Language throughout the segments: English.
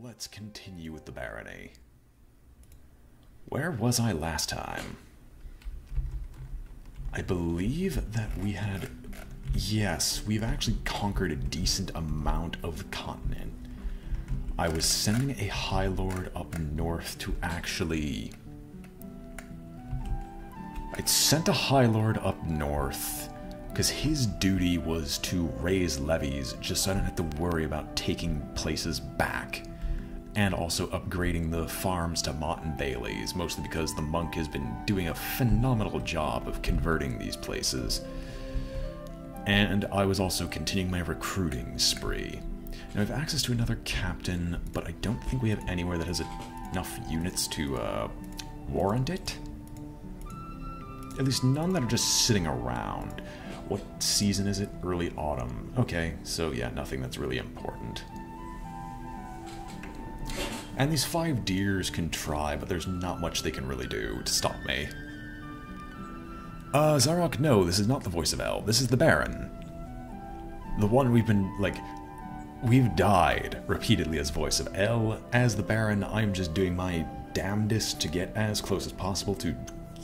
let's continue with the barony. Where was I last time? I believe that we had... Yes, we've actually conquered a decent amount of the continent. I was sending a High Lord up north to actually... I'd sent a High Lord up north because his duty was to raise levies just so I didn't have to worry about taking places back. And also upgrading the farms to Mott and Bailey's, mostly because the monk has been doing a phenomenal job of converting these places. And I was also continuing my recruiting spree. Now I have access to another captain, but I don't think we have anywhere that has enough units to warrant it. At least none that are just sitting around. What season is it? Early autumn. Okay, so yeah, nothing that's really important. And these 5 deers can try, but there's not much they can really do to stop me. Zarok, no, this is not the voice of El. This is the Baron. The one we've been, like... We've died repeatedly as voice of El. As the Baron, I'm just doing my damnedest to get as close as possible to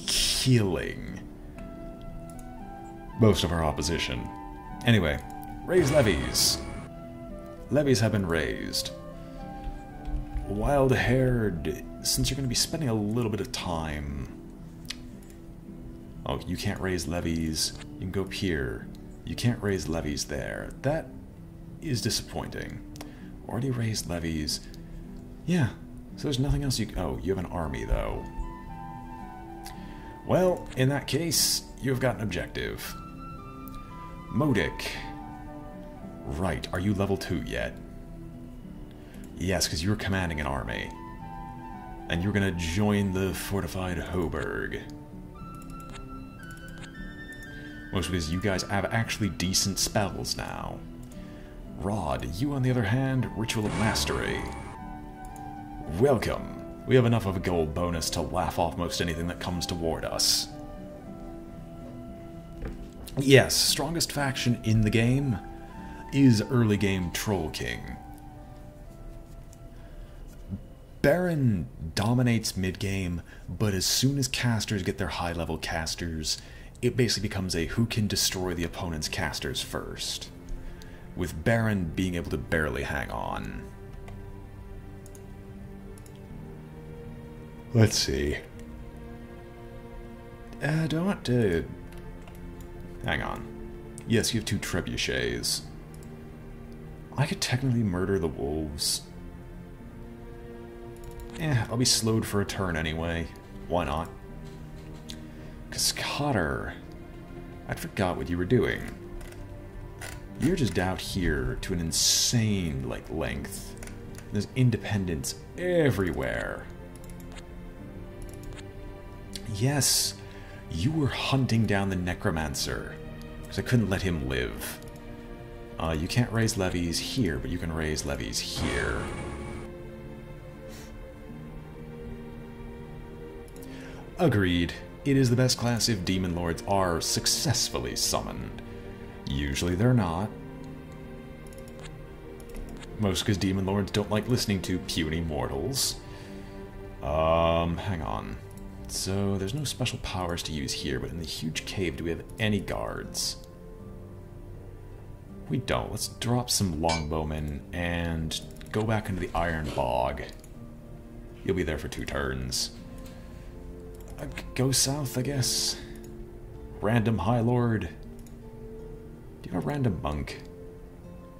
killing most of our opposition. Anyway, raise levies. Levies have been raised. Wild-haired, since you're going to be spending a little bit of time... Oh, you can't raise levies. You can go up here. You can't raise levies there. That is disappointing. Already raised levies. Yeah, so there's nothing else you... Oh, you have an army, though. Well, in that case, you have got an objective. Modic. Right, are you level 2 yet? Yes, because you were commanding an army. And you're going to join the fortified Hoburg. Mostly because you guys have actually decent spells now. Rod, you on the other hand, Ritual of Mastery. Welcome. We have enough of a gold bonus to laugh off most anything that comes toward us. Yes, strongest faction in the game is early game Troll King. Baron dominates mid-game, but as soon as casters get their high-level casters, it basically becomes a who can destroy the opponent's casters first, with Baron being able to barely hang on. Let's see. Do I want to... Hang on. Yes, you have 2 trebuchets. I could technically murder the wolves. I'll be slowed for a turn anyway. Why not? Cascader. I forgot what you were doing. You're just out here to an insane, length. There's independence everywhere. Yes, you were hunting down the Necromancer, because I couldn't let him live. You can't raise levies here, but you can raise levies here. Agreed. It is the best class if Demon Lords are successfully summoned. Usually they're not. Most because Demon Lords don't like listening to puny mortals. Hang on. So, there's no special powers to use here, but in the huge cave, do we have any guards? We don't. Let's drop some longbowmen and go back into the Iron Bog. You'll be there for 2 turns. Go south, I guess. Random High Lord. Do you have a random monk?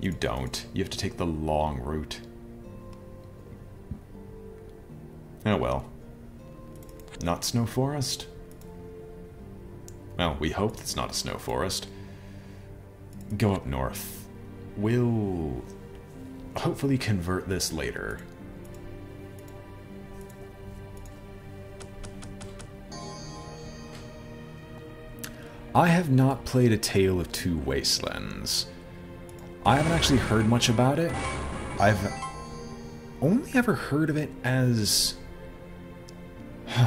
You don't. You have to take the long route. Oh well. Not Snow Forest? Well, we hope it's not a snow forest. Go up north. We'll hopefully convert this later. I have not played A Tale of Two Wastelands. I haven't actually heard much about it. I've only ever heard of it as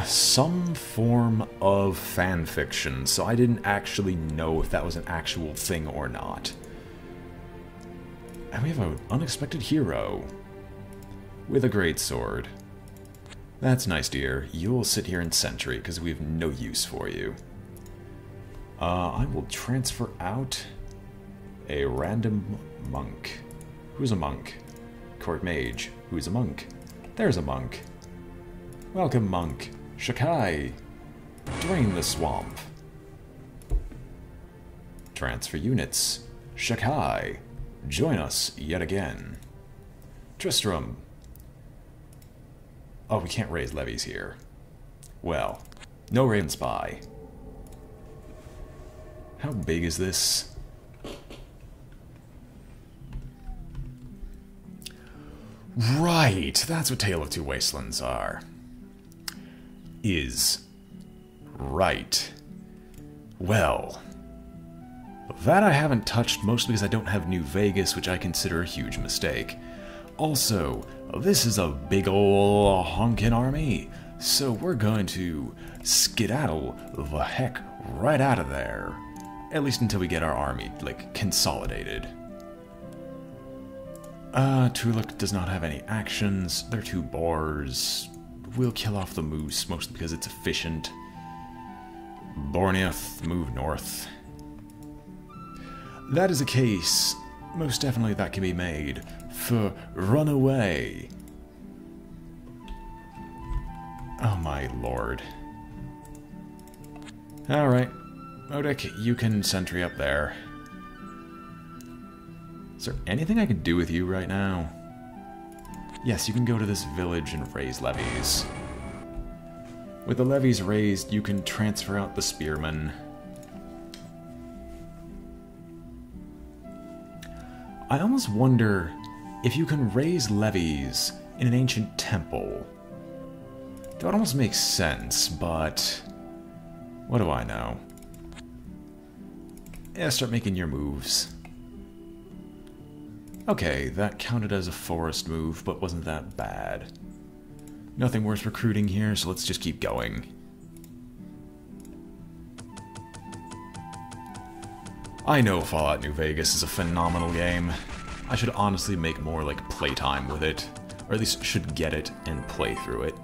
some form of fan fiction, so I didn't actually know if that was an actual thing or not. And we have an unexpected hero. with a great sword. That's nice, dear. You'll sit here in sentry, because we have no use for you. I will transfer out a random monk. Who's a monk? Court mage. Who's a monk? There's a monk. Welcome, monk. Shakai. Drain the swamp. Transfer units. Shakai. Join us yet again. Tristram. Oh, we can't raise levies here. Well, no Raven Spy. How big is this? Right, that's what Tale of Two Wastelands are. Right. Well, that I haven't touched, mostly because I don't have New Vegas, which I consider a huge mistake. Also, this is a big ol' honkin' army, so we're going to skedaddle the heck right out of there. At least until we get our army, like, consolidated. Tuluk does not have any actions. They're two boars. We'll kill off the moose, mostly because it's efficient. Borneath, move north. That is a case, most definitely that can be made, for run away. Oh my lord. Alright. Odek, you can sentry up there. Is there anything I can do with you right now? Yes, you can go to this village and raise levies. With the levies raised, you can transfer out the spearmen. I almost wonder if you can raise levies in an ancient temple. That would almost make sense, but what do I know? Yeah, start making your moves. Okay, that counted as a forest move, but wasn't that bad. Nothing worth recruiting here, so let's just keep going. I know Fallout New Vegas is a phenomenal game. I should honestly make more, like, playtime with it. Or at least should get it and play through it.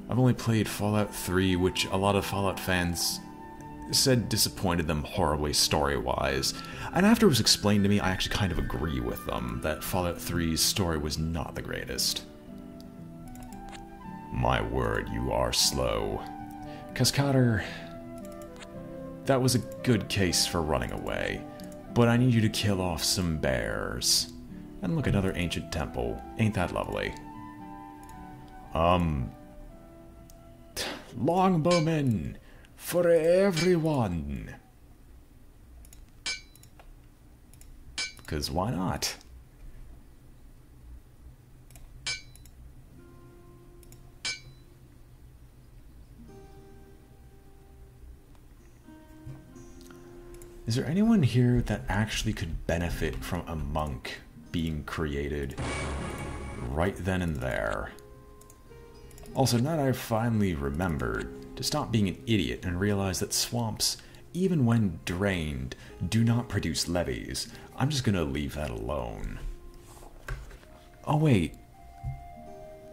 I've only played Fallout 3, which a lot of Fallout fans said disappointed them horribly story-wise. And after it was explained to me, I actually kind of agree with them, that Fallout 3's story was not the greatest. My word, you are slow. Cascader, that was a good case for running away, but I need you to kill off some bears. And look, another ancient temple. Ain't that lovely? Longbowmen! For everyone! Because why not? Is there anyone here that actually could benefit from a monk being created right then and there? Also, now that I've finally remembered to stop being an idiot and realize that swamps, even when drained, do not produce levies, I'm just gonna leave that alone. Oh wait,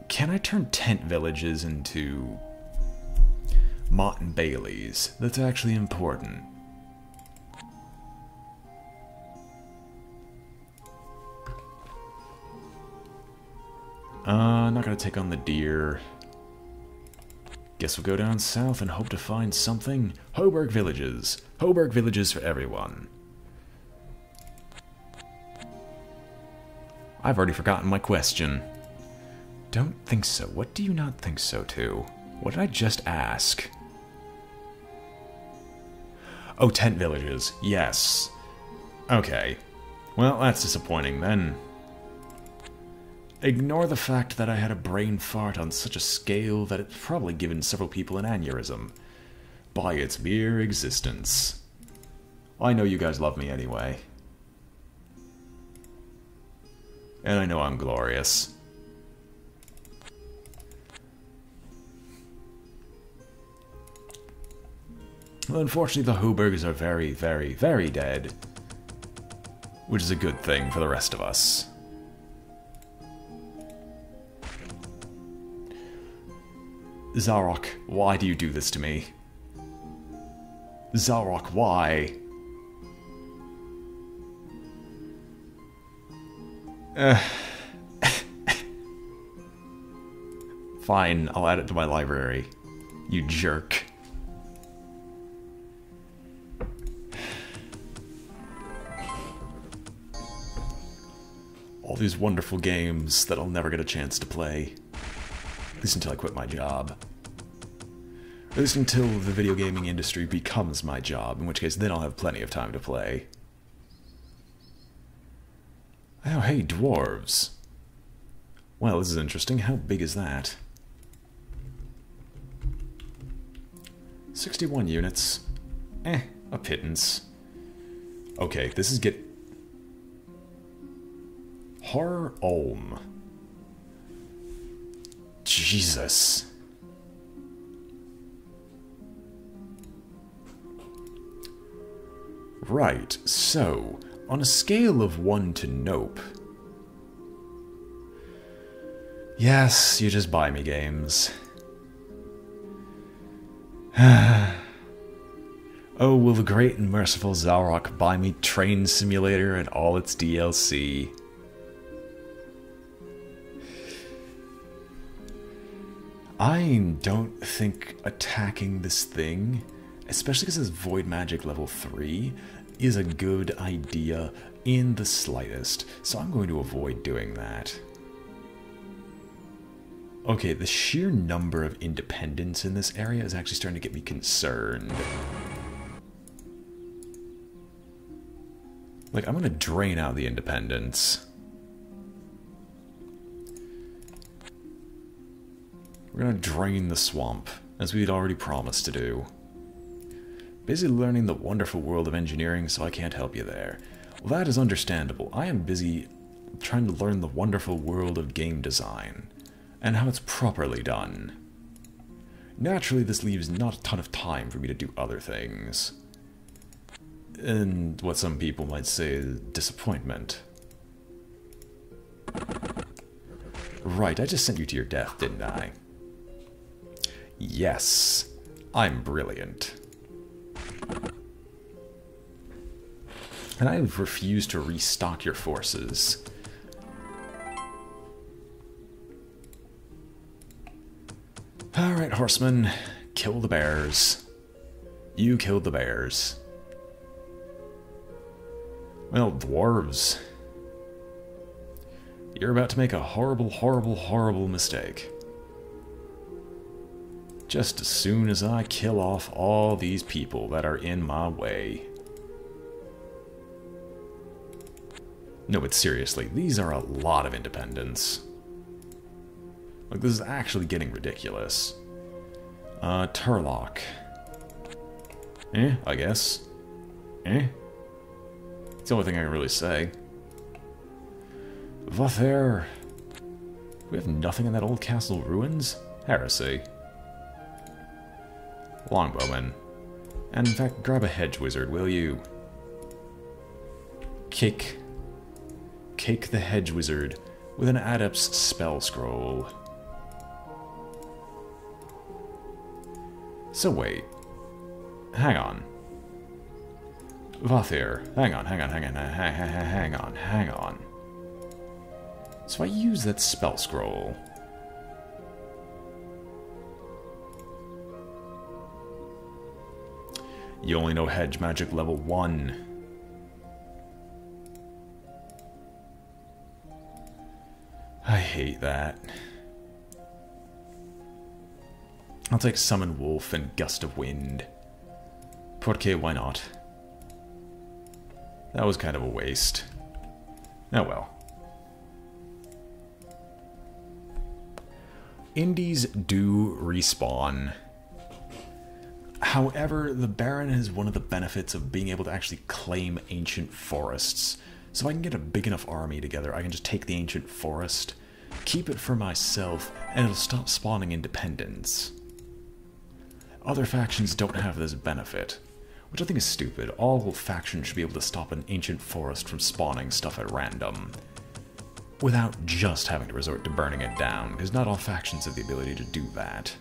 can I turn tent villages into Mott and Bailey's? That's actually important. Not gonna take on the deer. Guess we'll go down south and hope to find something. Hoburg villages. Hoburg villages for everyone. I've already forgotten my question. Don't think so. What do you not think so to? What did I just ask? Oh, tent villages. Yes. Okay. Well, that's disappointing then. Ignore the fact that I had a brain fart on such a scale that it's probably given several people an aneurysm. By its mere existence. I know you guys love me anyway. And I know I'm glorious. Well, unfortunately the Hoburgs are very, very, very dead. Which is a good thing for the rest of us. Zarok, why do you do this to me? Zarok, why? Fine, I'll add it to my library. You jerk. All these wonderful games that I'll never get a chance to play. At least until I quit my job. At least until the video gaming industry becomes my job, in which case then I'll have plenty of time to play. Oh, hey, dwarves. Well, this is interesting. How big is that? 61 units. A pittance. Okay, this is Har Olm. Jesus. Right, so, on a scale of 1 to nope. Yes, you just buy me games. Oh, will the great and merciful Zarok buy me Train Simulator and all its DLC? I don't think attacking this thing, especially because it's Void Magic level 3, is a good idea in the slightest, so I'm going to avoid doing that. Okay, the sheer number of independents in this area is actually starting to get me concerned. Like, I'm gonna drain out the independents. We're gonna drain the swamp, as we'd already promised to do. Busy learning the wonderful world of engineering, so I can't help you there. Well, that is understandable. I am busy trying to learn the wonderful world of game design, and how it's properly done. Naturally, this leaves not a ton of time for me to do other things. And what some people might say is disappointment. Right, I just sent you to your death, didn't I? Yes, I'm brilliant. And I refuse to restock your forces. Alright, horsemen, kill the bears. You killed the bears. Well, dwarves, you're about to make a horrible, horrible, horrible mistake. Just as soon as I kill off all these people that are in my way. No, but seriously, these are a lot of independents. Like, this is actually getting ridiculous. Turlock. I guess. It's the only thing I can really say. Vather. We have nothing in that old castle ruins? Heresy. Longbowman. And in fact, grab a hedge wizard, will you? Cake the hedge wizard with an adept's spell scroll. So wait. Hang on. Vathir, hang on. So I use that spell scroll. You only know hedge magic level 1. I hate that. I'll take Summon Wolf and Gust of Wind. Porque, why not? That was kind of a waste. Oh well. Indies do respawn. However, the Baron has one of the benefits of being able to actually claim ancient forests. So if I can get a big enough army together, I can just take the ancient forest, keep it for myself, and it'll stop spawning independents. Other factions don't have this benefit, which I think is stupid. All factions should be able to stop an ancient forest from spawning stuff at random, without just having to resort to burning it down, because not all factions have the ability to do that.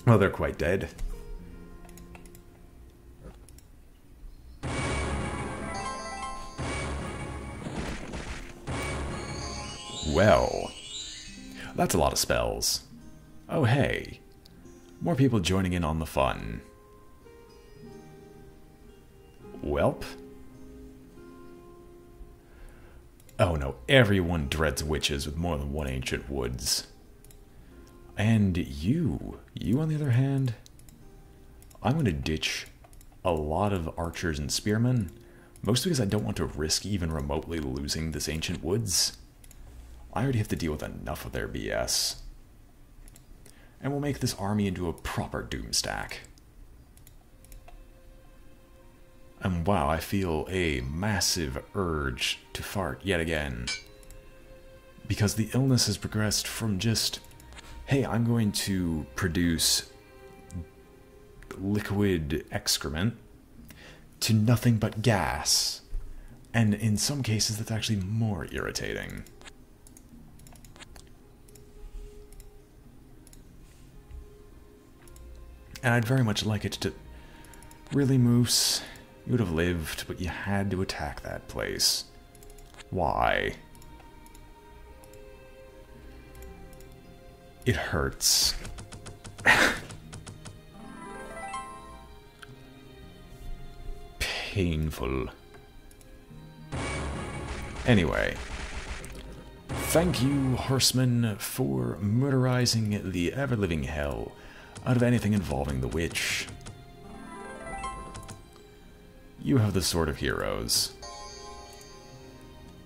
Well, they're quite dead. Well, that's a lot of spells. Oh hey, more people joining in on the fun. Welp. Oh no, everyone dreads witches with more than one ancient woods. And you on the other hand, I'm going to ditch a lot of archers and spearmen, mostly because I don't want to risk even remotely losing this ancient woods. I already have to deal with enough of their BS. And we'll make this army into a proper doom stack. And wow, I feel a massive urge to fart yet again. Because the illness has progressed from just, hey, I'm going to produce liquid excrement, to nothing but gas. And in some cases, that's actually more irritating. And I'd very much like it to... Really, Moose? You would have lived, but you had to attack that place. Why? It hurts. Painful. Anyway. Thank you, horsemen, for murderizing the ever-living hell out of anything involving the witch. You have the Sword of Heroes.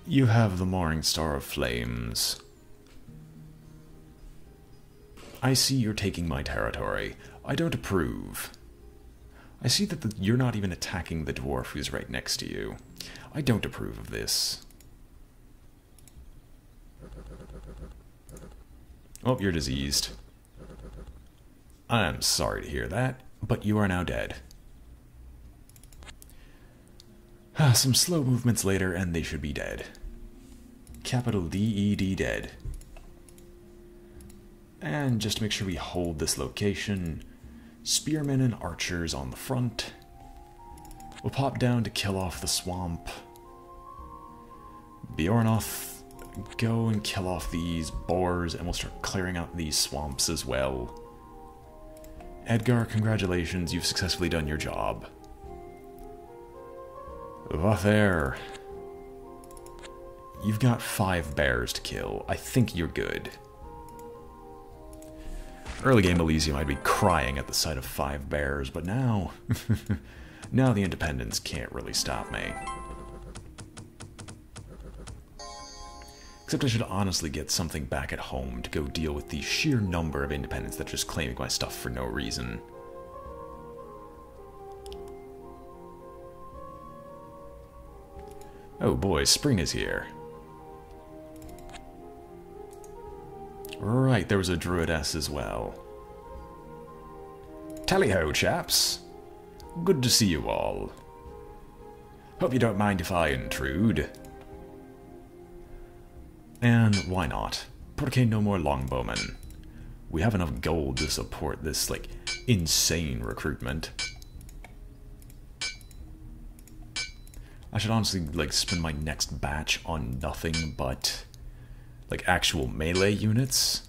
You have the Morning Star of Flames. I see you're taking my territory. I don't approve. I see that you're not even attacking the dwarf who's right next to you. I don't approve of this. Oh, you're diseased. I'm sorry to hear that, but you are now dead. Some slow movements later, and they should be dead. Capital D-E-D dead. And just to make sure we hold this location, spearmen and archers on the front. We'll pop down to kill off the swamp. Bjornoth, go and kill off these boars, and we'll start clearing out these swamps as well. Edgar, congratulations, you've successfully done your job. Vather, you've got 5 bears to kill. I think you're good. Early game Elysium, I'd be crying at the sight of 5 bears, but now... now the independents can't really stop me. Except I should honestly get something back at home to go deal with the sheer number of independents that are just claiming my stuff for no reason. Oh boy, spring is here. Right, there was a druidess as well. Tally-ho, chaps. Good to see you all. Hope you don't mind if I intrude. And why not? Porque no more longbowmen. We have enough gold to support this, like, insane recruitment. I should honestly, like, spend my next batch on nothing but, like, actual melee units.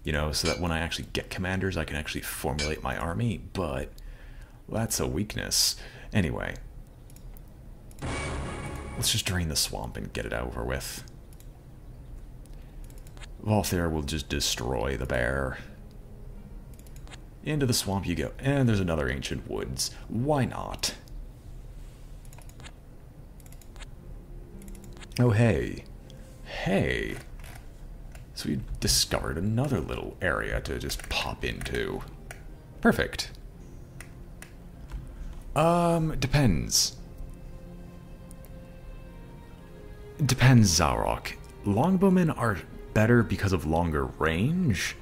You know, so that when I actually get commanders, I can actually formulate my army, but that's a weakness. Anyway. Let's just drain the swamp and get it over with. Volthair will just destroy the bear. Into the swamp you go. And there's another ancient woods. Why not? Oh, hey. Hey. So we discovered another little area to just pop into. Perfect. Depends. Depends, Zarok. Longbowmen are better because of longer range,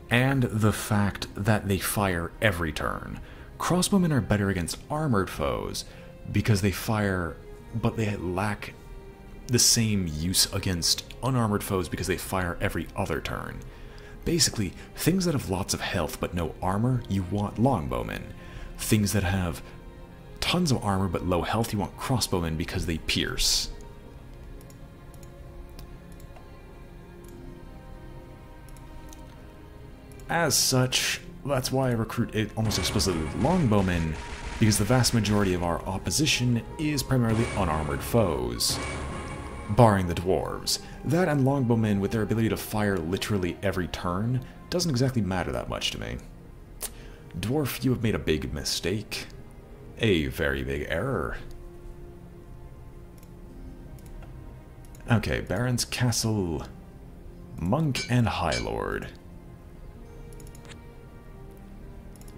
and the fact that they fire every turn. Crossbowmen are better against armored foes because they fire, but they lack the same use against unarmored foes because they fire every other turn. Basically, things that have lots of health but no armor, you want longbowmen. Things that have tons of armor but low health, you want crossbowmen because they pierce. As such, that's why I recruit it almost explicitly longbowmen, because the vast majority of our opposition is primarily unarmored foes. Barring the dwarves. That and longbowmen with their ability to fire literally every turn doesn't exactly matter that much to me. Dwarf, you have made a big mistake. A very big error. Okay, Baron's Castle, Monk and High Lord.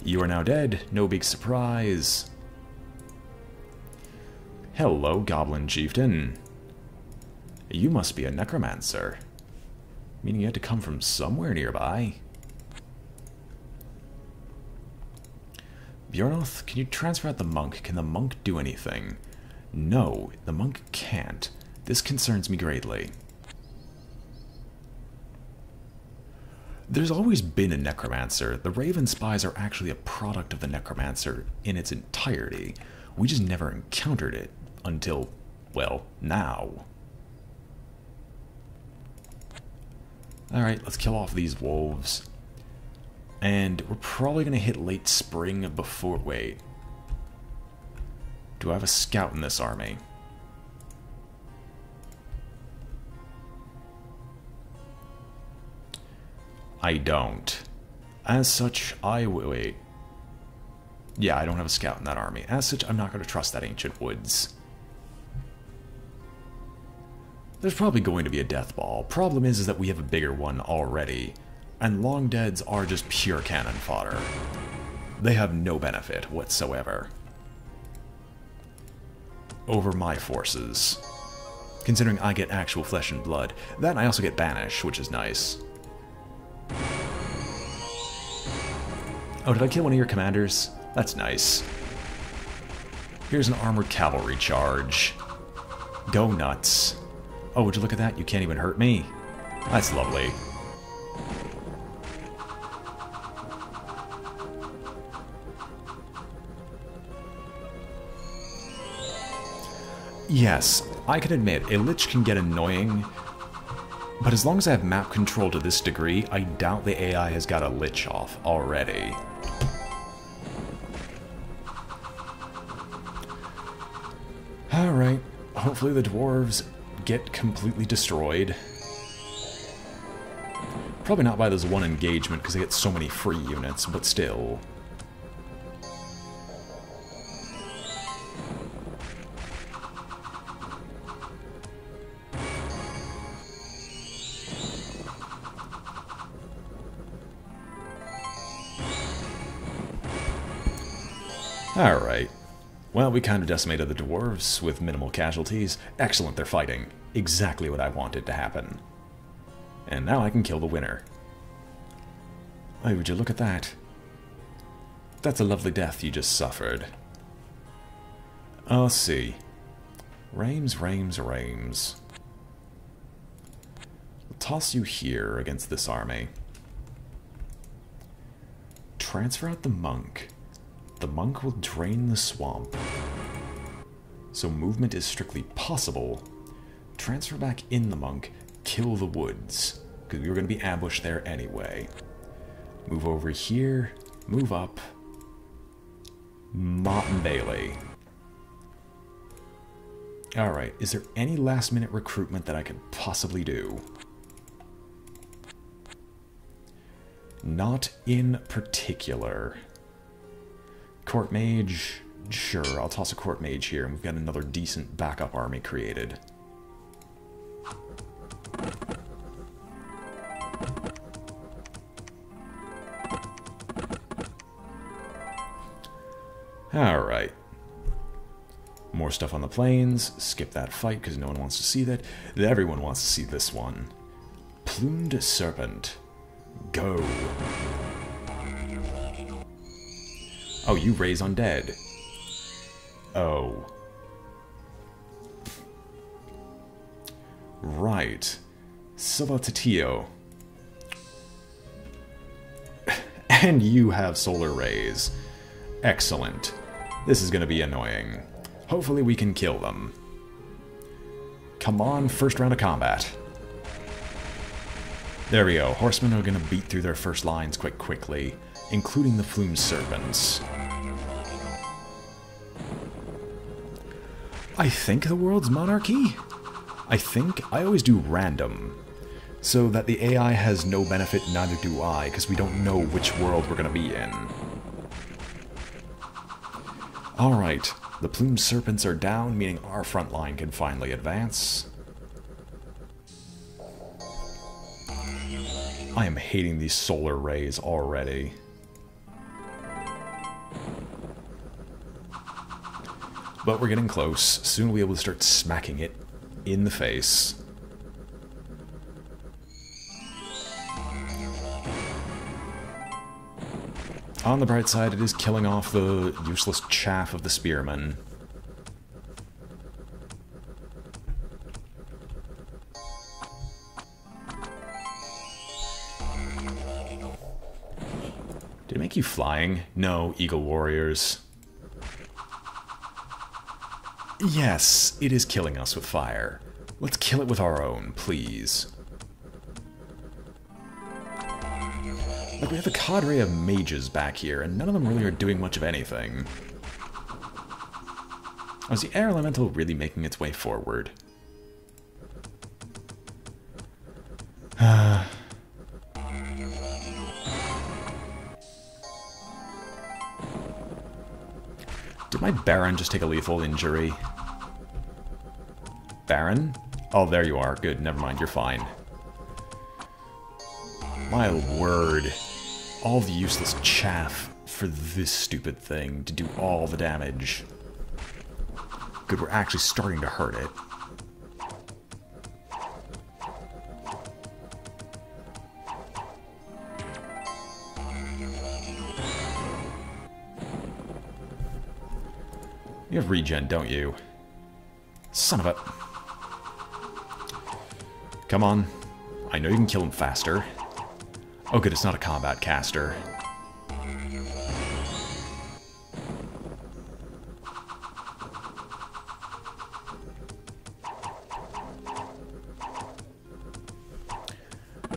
You are now dead, no big surprise. Hello, Goblin Chieftain. You must be a necromancer. Meaning you had to come from somewhere nearby. Bjornoth, can you transfer out the monk? Can the monk do anything? No, the monk can't. This concerns me greatly. There's always been a necromancer. The Raven Spies are actually a product of the necromancer in its entirety. We just never encountered it until, well, now. Alright, let's kill off these wolves. And we're probably going to hit late spring before... Wait. Do I have a scout in this army? I don't. As such, I will... Wait. Yeah, I don't have a scout in that army. As such, I'm not going to trust that ancient woods. There's probably going to be a death ball. Problem is that we have a bigger one already. And long deads are just pure cannon fodder. They have no benefit whatsoever over my forces. Considering I get actual flesh and blood. That and I also get banish, which is nice. Oh, did I kill one of your commanders? That's nice. Here's an armored cavalry charge. Go nuts. Oh, would you look at that? You can't even hurt me. That's lovely. Yes, I can admit, a lich can get annoying, but as long as I have map control to this degree, I doubt the AI has got a lich off already. Alright, hopefully the dwarves get completely destroyed. Probably not by this one engagement, because they get so many free units, but still. Alright. Well, we kind of decimated the dwarves with minimal casualties. Excellent, they're fighting. Exactly what I wanted to happen. And now I can kill the winner. Oh, would you look at that? That's a lovely death you just suffered. I'll see. Rames. I'll toss you here against this army. Transfer out the monk. The monk will drain the swamp. So movement is strictly possible. Transfer back in the monk. Kill the woods. Because we were going to be ambushed there anyway. Move over here. Move up. Mott and Bailey. Alright, is there any last minute recruitment that I could possibly do? Not in particular. Court Mage, sure, I'll toss a Court Mage here, and we've got another decent backup army created. Alright. More stuff on the plains. Skip that fight, because no one wants to see that. Everyone wants to see this one. Plumed Serpent. Go. Oh, you raise undead. Oh. Right. Silva Titio. And you have solar rays. Excellent. This is going to be annoying. Hopefully we can kill them. Come on, first round of combat. There we go. Horsemen are going to beat through their first lines quite quickly, including the Flume Serpents. I think the world's monarchy? I always do random, so that the AI has no benefit, neither do I, because we don't know which world we're going to be in. Alright, the Plume Serpents are down, meaning our front line can finally advance. I am hating these solar rays already. But we're getting close. Soon we'll be able to start smacking it in the face. On the bright side, it is killing off the useless chaff of the spearmen. Did it make you flying? No, Eagle Warriors. Yes, it is killing us with fire. Let's kill it with our own, please. Like, we have a cadre of mages back here, and none of them really are doing much of anything. Oh, is the air elemental really making its way forward? Did my Baron just take a lethal injury? Baron? Oh, there you are. Good, never mind, you're fine. My word. All the useless chaff for this stupid thing to do all the damage. Good, we're actually starting to hurt it. You have regen, don't you? Son of a... Come on. I know you can kill him faster. Oh good, it's not a combat caster.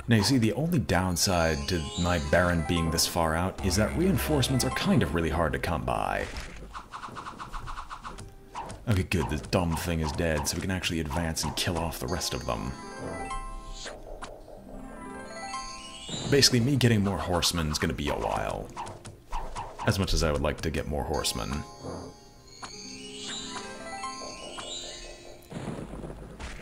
Now you see, the only downside to my Baron being this far out is that reinforcements are kind of really hard to come by. Okay, good, this dumb thing is dead, so we can actually advance and kill off the rest of them. Basically, me getting more horsemen is going to be a while. As much as I would like to get more horsemen.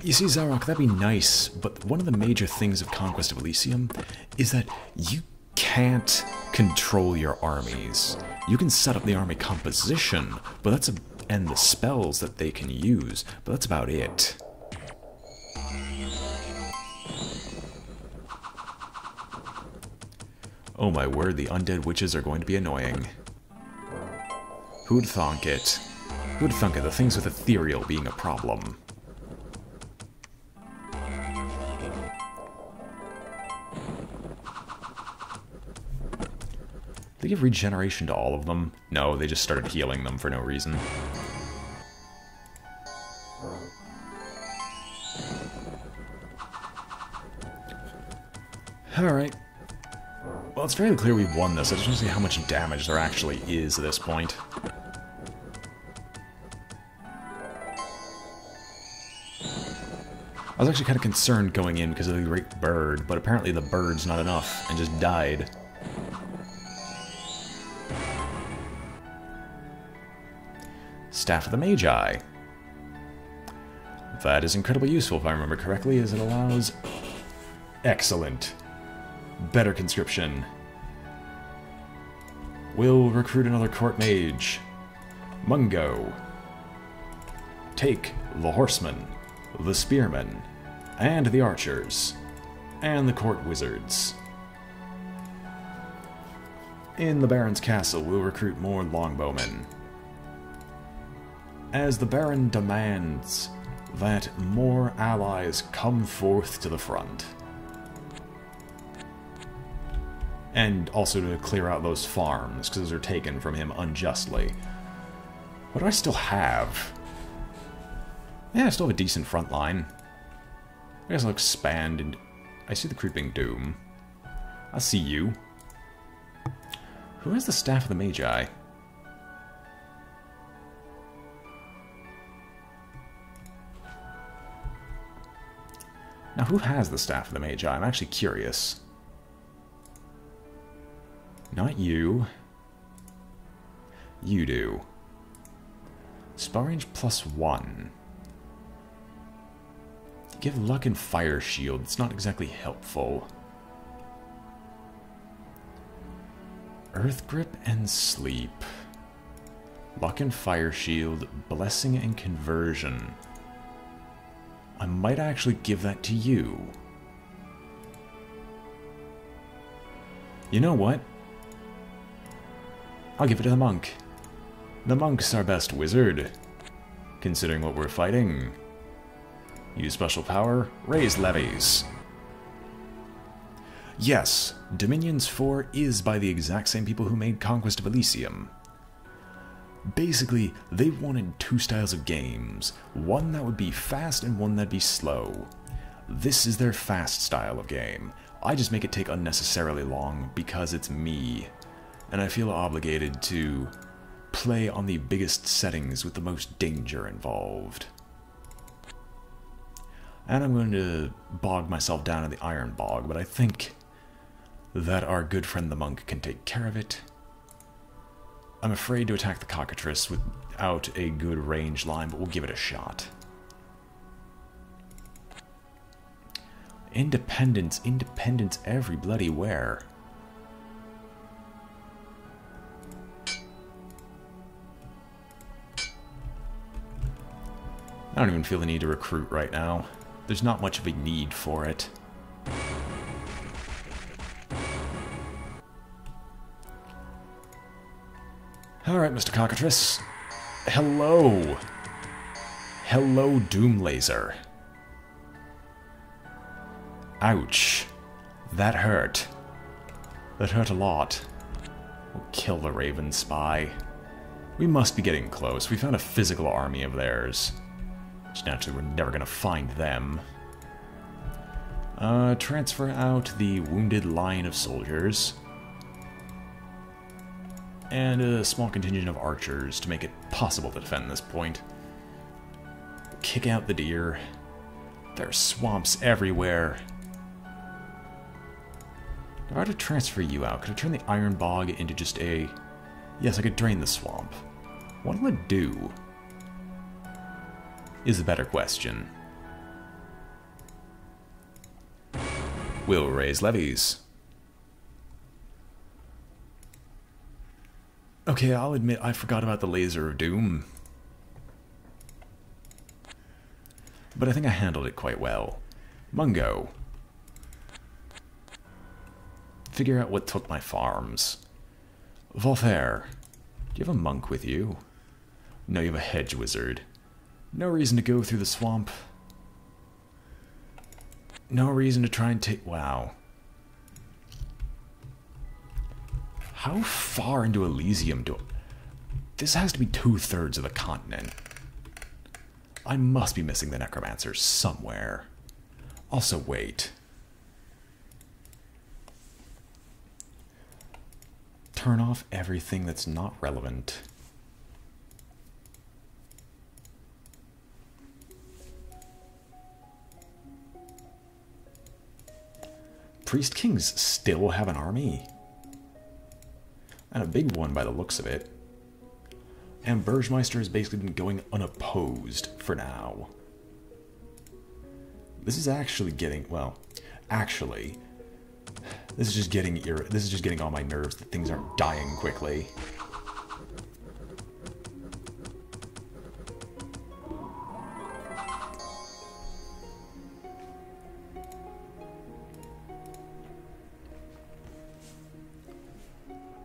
You see, Zarok, that'd be nice, but one of the major things of Conquest of Elysium is that you can't control your armies. You can set up the army composition, but that's and the spells that they can use, but that's about it. Oh my word, the undead witches are going to be annoying. Who'd thunk it? Who'd thunk it, the things with ethereal being a problem. Did they give regeneration to all of them? No, they just started healing them for no reason. Alright. Well, it's fairly clear we've won this. I just want to see how much damage there actually is at this point. I was actually kind of concerned going in because of the great bird, but apparently the bird's not enough and just died. Staff of the Magi. That is incredibly useful, if I remember correctly, as it allows... Excellent. Better conscription. We'll recruit another court mage. Mungo. Take the horsemen, the spearmen, and the archers, and the court wizards. In the Baron's castle, we'll recruit more longbowmen. As the Baron demands that more allies come forth to the front. And also to clear out those farms, because those are taken from him unjustly. What do I still have? Yeah, I still have a decent front line. I guess I'll expand and... I see the Creeping Doom. I see you. Who has the Staff of the Magi? Now, who has the Staff of the Magi? I'm actually curious. Not you. You do. Spell range +1. Give luck and fire shield. It's not exactly helpful. Earth grip and sleep. Luck and fire shield. Blessing and conversion. I might actually give that to you. You know what? I'll give it to the monk. The monk's our best wizard, considering what we're fighting. Use special power, raise levies. Yes, Dominions 4 is by the exact same people who made Conquest of Elysium. Basically, they wanted two styles of games, one that would be fast and one that'd be slow. This is their fast style of game. I just make it take unnecessarily long because it's me, and I feel obligated to play on the biggest settings with the most danger involved. And I'm going to bog myself down in the Iron Bog, but I think that our good friend the monk can take care of it. I'm afraid to attack the cockatrice without a good range line, but we'll give it a shot. Independence, independence every bloody where. I don't even feel the need to recruit right now. There's not much of a need for it. Alright, Mr. Cockatrice. Hello. Hello, Doom Laser. Ouch. That hurt. That hurt a lot. We'll kill the Raven Spy. We must be getting close. We found a physical army of theirs. Which naturally we're never going to find them. Transfer out the wounded line of soldiers. And a small contingent of archers to make it possible to defend this point. Kick out the deer. There are swamps everywhere. If I were to transfer you out, could I turn the Iron Bog into just a... Yes, I could drain the swamp. What will it do? Is a better question. We'll raise levies. Okay, I'll admit I forgot about the Laser of Doom. But I think I handled it quite well. Mungo. Figure out what took my farms. Voltaire. Do you have a monk with you? No, you have a hedge wizard. No reason to go through the swamp. No reason to try and take... Wow. How far into Elysium do... This has to be 2/3 of the continent. I must be missing the necromancers somewhere. Also, wait. Turn off everything that's not relevant. Priest Kings still have an army. And a big one by the looks of it. And Burgmeister has basically been going unopposed for now. This is actually getting, well, actually, this is just getting on my nerves that things aren't dying quickly.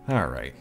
Alright.